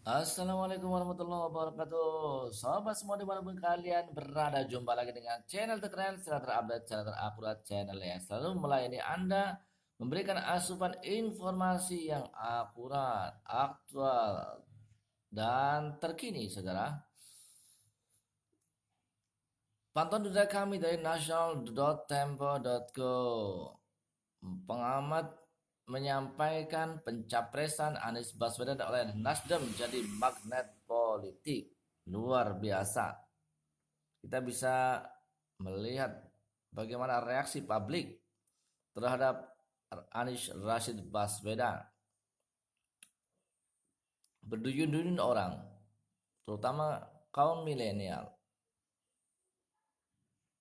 Assalamualaikum warahmatullahi wabarakatuh. Sobat semua dimanapun kalian berada, jumpa lagi dengan channel terkeren, channel terupdate, channel terakurat, channel yang selalu melayani Anda, memberikan asupan informasi yang akurat, aktual, dan terkini, saudara. Pantauan data kami dari national.tempo.co. Pengamat menyampaikan pencapresan Anies Baswedan oleh Nasdem jadi magnet politik. Luar biasa. Kita bisa melihat bagaimana reaksi publik terhadap Anies Rashid Baswedan. Berduyun-duyun orang, terutama kaum milenial,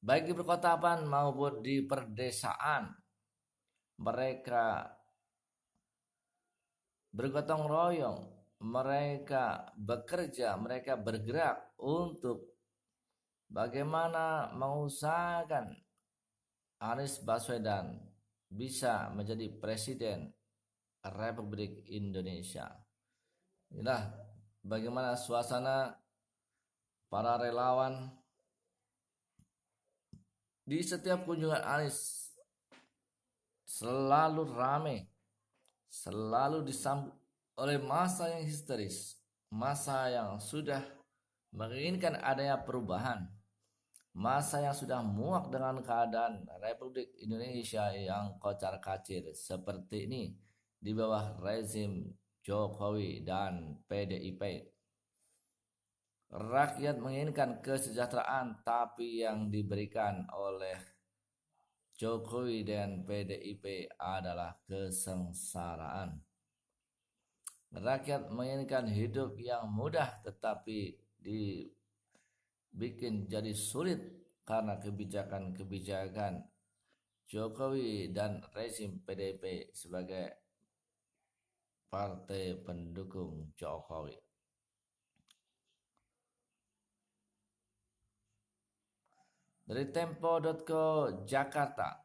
baik di perkotaan maupun di perdesaan, mereka bergotong royong, mereka bekerja, mereka bergerak untuk bagaimana mengusahakan Anies Baswedan bisa menjadi Presiden Republik Indonesia. Inilah bagaimana suasana para relawan di setiap kunjungan Anies, selalu ramai, selalu disambut oleh massa yang histeris, massa yang sudah menginginkan adanya perubahan, massa yang sudah muak dengan keadaan Republik Indonesia yang kocar-kacir seperti ini di bawah rezim Jokowi dan PDIP. Rakyat menginginkan kesejahteraan, tapi yang diberikan oleh Jokowi dan PDIP adalah kesengsaraan. Rakyat menginginkan hidup yang mudah, tetapi dibikin jadi sulit karena kebijakan-kebijakan Jokowi dan rezim PDIP sebagai partai pendukung Jokowi. Dari Tempo.co Jakarta,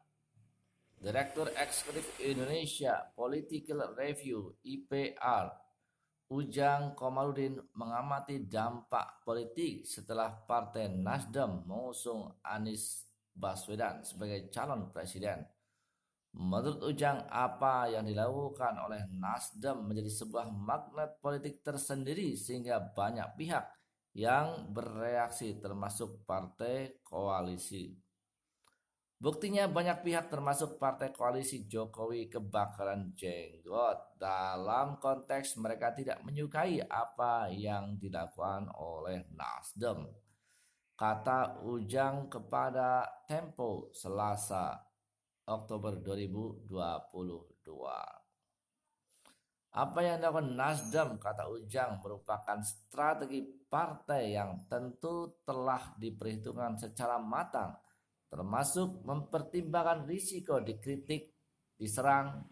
Direktur Eksekutif Indonesia Political Review (IPR) Ujang Komarudin mengamati dampak politik setelah Partai Nasdem mengusung Anies Baswedan sebagai calon presiden. Menurut Ujang, apa yang dilakukan oleh Nasdem menjadi sebuah magnet politik tersendiri sehingga banyak pihak yang bereaksi termasuk partai koalisi. Buktinya banyak pihak termasuk partai koalisi Jokowi kebakaran jenggot dalam konteks mereka tidak menyukai apa yang dilakukan oleh Nasdem. Kata Ujang kepada Tempo Selasa Oktober 2022. Apa yang dilakukan Nasdem, kata Ujang, merupakan strategi partai yang tentu telah diperhitungkan secara matang, termasuk mempertimbangkan risiko dikritik, diserang,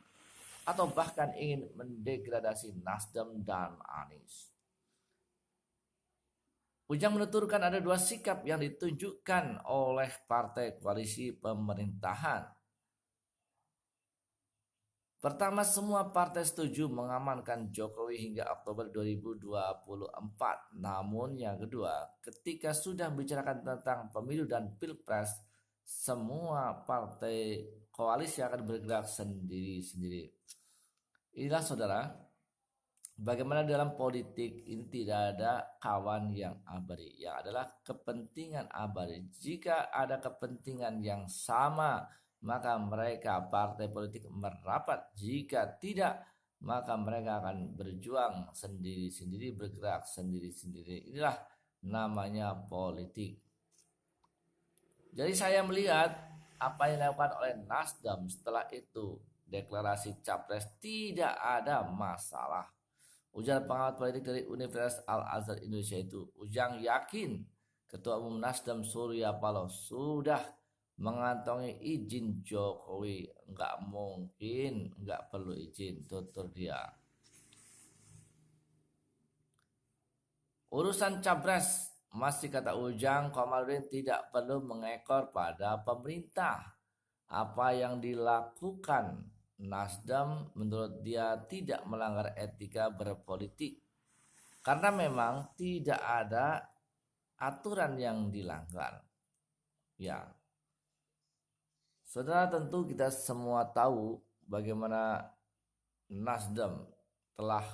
atau bahkan ingin mendegradasi Nasdem dan Anies. Ujang menuturkan ada dua sikap yang ditunjukkan oleh partai koalisi pemerintahan. Pertama, semua partai setuju mengamankan Jokowi hingga Oktober 2024. Namun yang kedua, ketika sudah membicarakan tentang pemilu dan pilpres, semua partai koalisi akan bergerak sendiri-sendiri. Inilah saudara, bagaimana dalam politik ini tidak ada kawan yang abadi, yang adalah kepentingan abadi. Jika ada kepentingan yang sama, maka mereka partai politik merapat. Jika tidak, maka mereka akan berjuang sendiri-sendiri, bergerak sendiri-sendiri. Inilah namanya politik. Jadi saya melihat apa yang dilakukan oleh Nasdem setelah itu deklarasi capres tidak ada masalah. Ujar pengamat politik dari Universitas Al-Azhar Indonesia itu, Ujang yakin Ketua Umum Nasdem Surya Paloh sudah mengantongi izin Jokowi. Enggak mungkin, enggak perlu izin, tutur dia. Urusan capres, masih kata Ujang Komarudin, tidak perlu mengekor pada pemerintah. Apa yang dilakukan Nasdem menurut dia tidak melanggar etika berpolitik. karena memang tidak ada aturan yang dilanggar. Ya, saudara, tentu kita semua tahu bagaimana Nasdem telah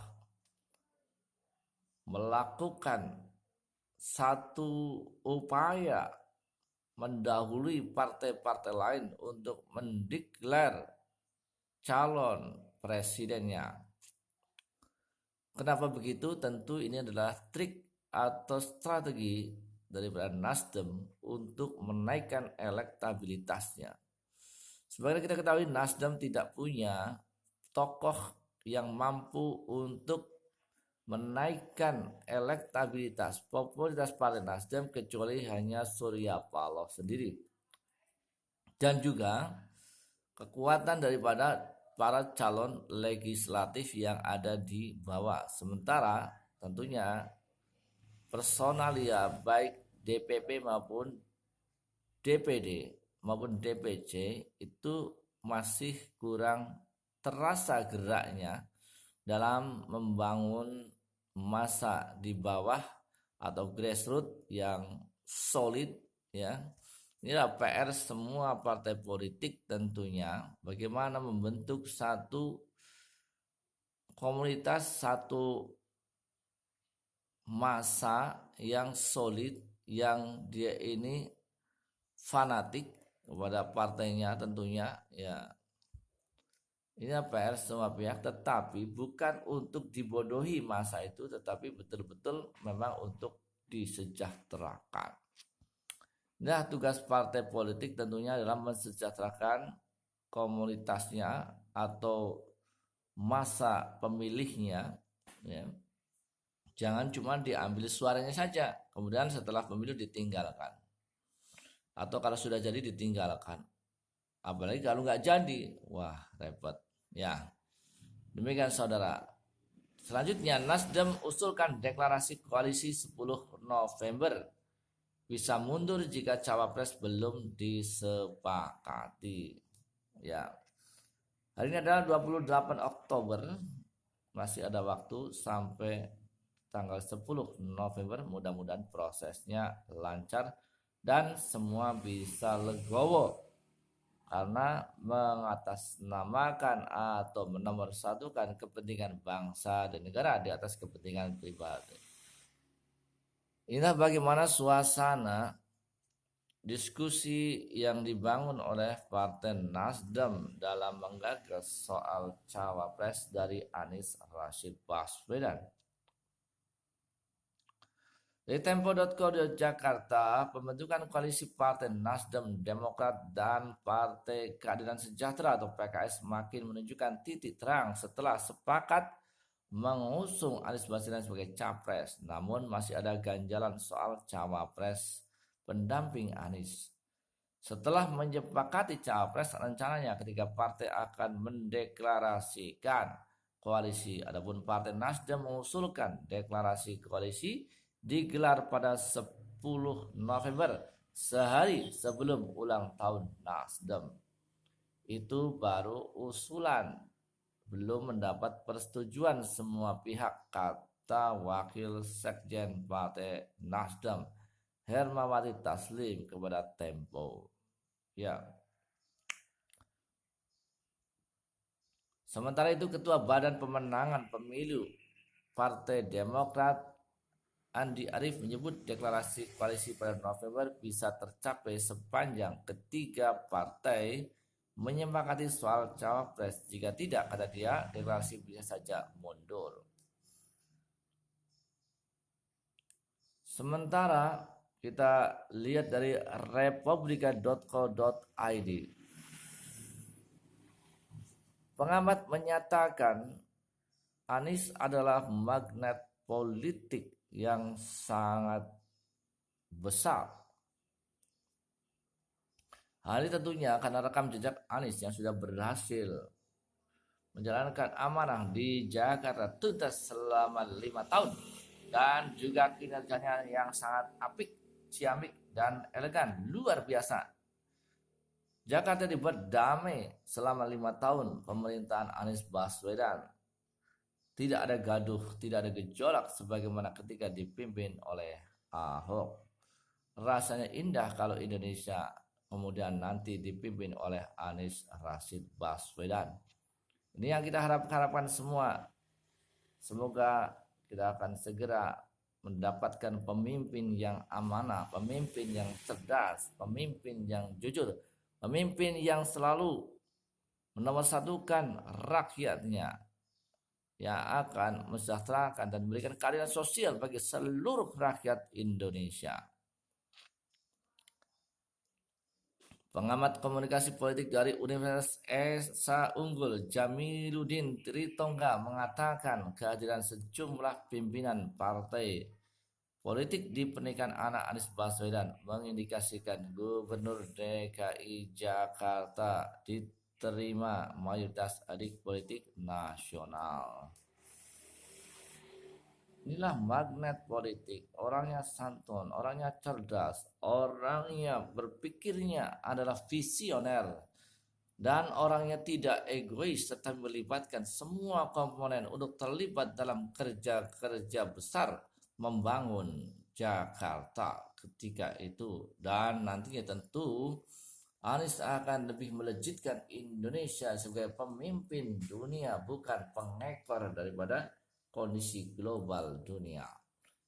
melakukan satu upaya mendahului partai-partai lain untuk mendeklar calon presidennya. Kenapa begitu? Tentu ini adalah trik atau strategi daripada Nasdem untuk menaikkan elektabilitasnya. Sebenarnya kita ketahui Nasdem tidak punya tokoh yang mampu untuk menaikkan elektabilitas, popularitas partai Nasdem kecuali hanya Surya Paloh sendiri. Dan juga kekuatan daripada para calon legislatif yang ada di bawah. Sementara tentunya personalia baik DPP maupun DPD maupun DPC itu masih kurang terasa geraknya dalam membangun masa di bawah atau grassroots yang solid, ya. Inilah PR semua partai politik tentunya, bagaimana membentuk satu komunitas, satu masa yang solid, yang dia ini fanatik kepada partainya tentunya, ya. Ini PR semua pihak, tetapi bukan untuk dibodohi masa itu, tetapi betul-betul memang untuk disejahterakan. Nah, tugas partai politik tentunya adalah mensejahterakan komunitasnya atau masa pemilihnya, ya. Jangan cuma diambil suaranya saja, kemudian setelah pemilu ditinggalkan. Atau kalau sudah jadi ditinggalkan. Apalagi kalau nggak jadi, wah repot. Ya, demikian saudara. Selanjutnya, Nasdem usulkan deklarasi koalisi 10 November. Bisa mundur jika cawapres belum disepakati. Ya. Hari ini adalah 28 Oktober. Masih ada waktu sampai tanggal 10 November. Mudah-mudahan prosesnya lancar dan semua bisa legowo, karena mengatasnamakan atau menomorsatukan kepentingan bangsa dan negara di atas kepentingan pribadi. Inilah bagaimana suasana diskusi yang dibangun oleh Partai Nasdem dalam menggagas soal cawapres dari Anies Rashid Baswedan. Dari Tempo.co Jakarta, pembentukan koalisi Partai Nasdem, Demokrat, dan Partai Keadilan Sejahtera atau PKS makin menunjukkan titik terang setelah sepakat mengusung Anies Baswedan sebagai capres. Namun masih ada ganjalan soal cawapres pendamping Anies. Setelah menyepakati cawapres, rencananya ketiga partai akan mendeklarasikan koalisi. Adapun Partai Nasdem mengusulkan deklarasi koalisi digelar pada 10 November, sehari sebelum ulang tahun Nasdem. Itu baru usulan, belum mendapat persetujuan semua pihak, kata Wakil Sekjen Partai Nasdem Hermawati Taslim kepada Tempo. Ya. Sementara itu, Ketua Badan Pemenangan Pemilu Partai Demokrat Andi Arief menyebut deklarasi koalisi pada November bisa tercapai sepanjang ketiga partai menyepakati soal cawapres. Jika tidak, kata dia, deklarasi bisa saja mundur. Sementara kita lihat dari republika.co.id. Pengamat menyatakan Anies adalah magnet politik yang sangat besar. Hal ini tentunya karena rekam jejak Anies yang sudah berhasil menjalankan amanah di Jakarta tuntas selama 5 tahun dan juga kinerjanya yang sangat apik, ciamik, dan elegan, luar biasa. Jakarta dibuat damai selama 5 tahun pemerintahan Anies Baswedan. tidak ada gaduh, tidak ada gejolak sebagaimana ketika dipimpin oleh Ahok. Rasanya indah kalau Indonesia kemudian nanti dipimpin oleh Anies Rashid Baswedan. Ini yang kita harapkan semua. Semoga kita akan segera mendapatkan pemimpin yang amanah, pemimpin yang cerdas, pemimpin yang jujur, pemimpin yang selalu menomorsatukan rakyatnya, yang akan mensejahterakan dan memberikan keadilan sosial bagi seluruh rakyat Indonesia. Pengamat komunikasi politik dari Universitas Esa Unggul, Jamiluddin Tritonga, mengatakan kehadiran sejumlah pimpinan partai politik di pernikahan anak Anies Baswedan mengindikasikan Gubernur DKI Jakarta diterima mayoritas elit politik nasional. Inilah magnet politik, orangnya santun, orangnya cerdas, orangnya berpikirnya adalah visioner, dan orangnya tidak egois serta melibatkan semua komponen untuk terlibat dalam kerja-kerja besar membangun Jakarta ketika itu. Dan nantinya tentu Anies akan lebih melejitkan Indonesia sebagai pemimpin dunia, bukan pengekor daripada kondisi global dunia.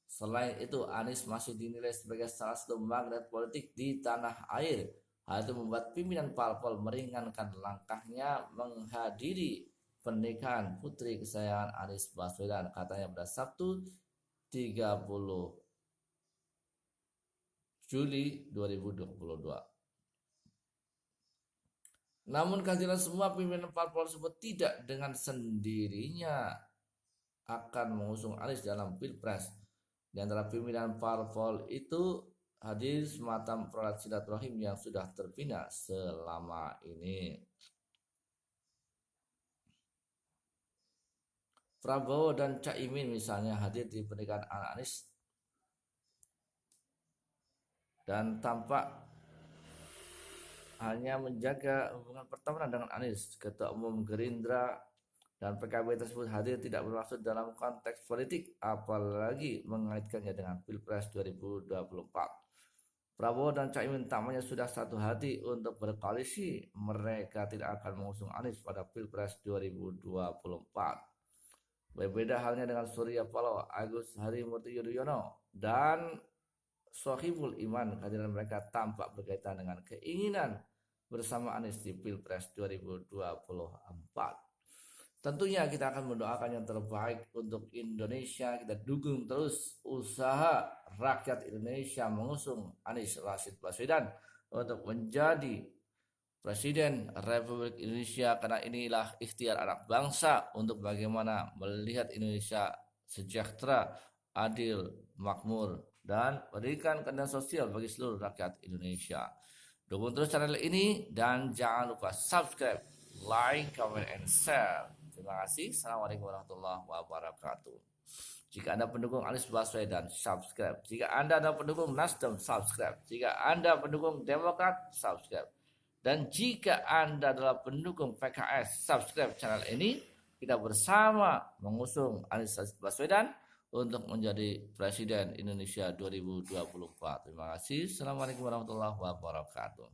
Selain itu, Anies masih dinilai sebagai salah satu magnet politik di tanah air. Hal itu membuat pimpinan parpol meringankan langkahnya menghadiri pernikahan putri kesayangan Anies Baswedan, katanya pada Sabtu 30 Juli 2022. Namun kehadiran semua pimpinan parpol tersebut tidak dengan sendirinya akan mengusung Anies dalam Pilpres. Di antara pimpinan parpol itu hadir semacam proyek silaturahim yang sudah terbina selama ini. Prabowo dan Caimin misalnya hadir di pernikahan anak Anies dan tampak hanya menjaga hubungan pertemanan dengan Anies. Ketua Umum Gerindra dan PKB tersebut hadir tidak bermaksud dalam konteks politik, apalagi mengaitkannya dengan Pilpres 2024. Prabowo dan Caimin tampaknya sudah satu hati untuk berkoalisi. Mereka tidak akan mengusung Anies pada Pilpres 2024. Berbeda halnya dengan Surya Paloh, Agus Harimurti Yudhoyono, dan Sohibul Iman. Kehadiran mereka tampak berkaitan dengan keinginan bersama Anies di Pilpres 2024. Tentunya kita akan mendoakan yang terbaik untuk Indonesia. Kita dukung terus usaha rakyat Indonesia mengusung Anies Rashid Baswedan untuk menjadi Presiden Republik Indonesia, karena inilah ikhtiar anak bangsa untuk bagaimana melihat Indonesia sejahtera, adil, makmur, dan berikan keadilan sosial bagi seluruh rakyat Indonesia. Dukung terus channel ini dan jangan lupa subscribe, like, comment, and share. Terima kasih. Assalamualaikum warahmatullahi wabarakatuh. Jika Anda pendukung Anies Baswedan, subscribe. Jika Anda adalah pendukung Nasdem, subscribe. Jika Anda pendukung Demokrat, subscribe. Dan jika Anda adalah pendukung PKS, subscribe channel ini. Kita bersama mengusung Anies Baswedan untuk menjadi Presiden Indonesia 2024. Terima kasih. Assalamualaikum warahmatullahi wabarakatuh.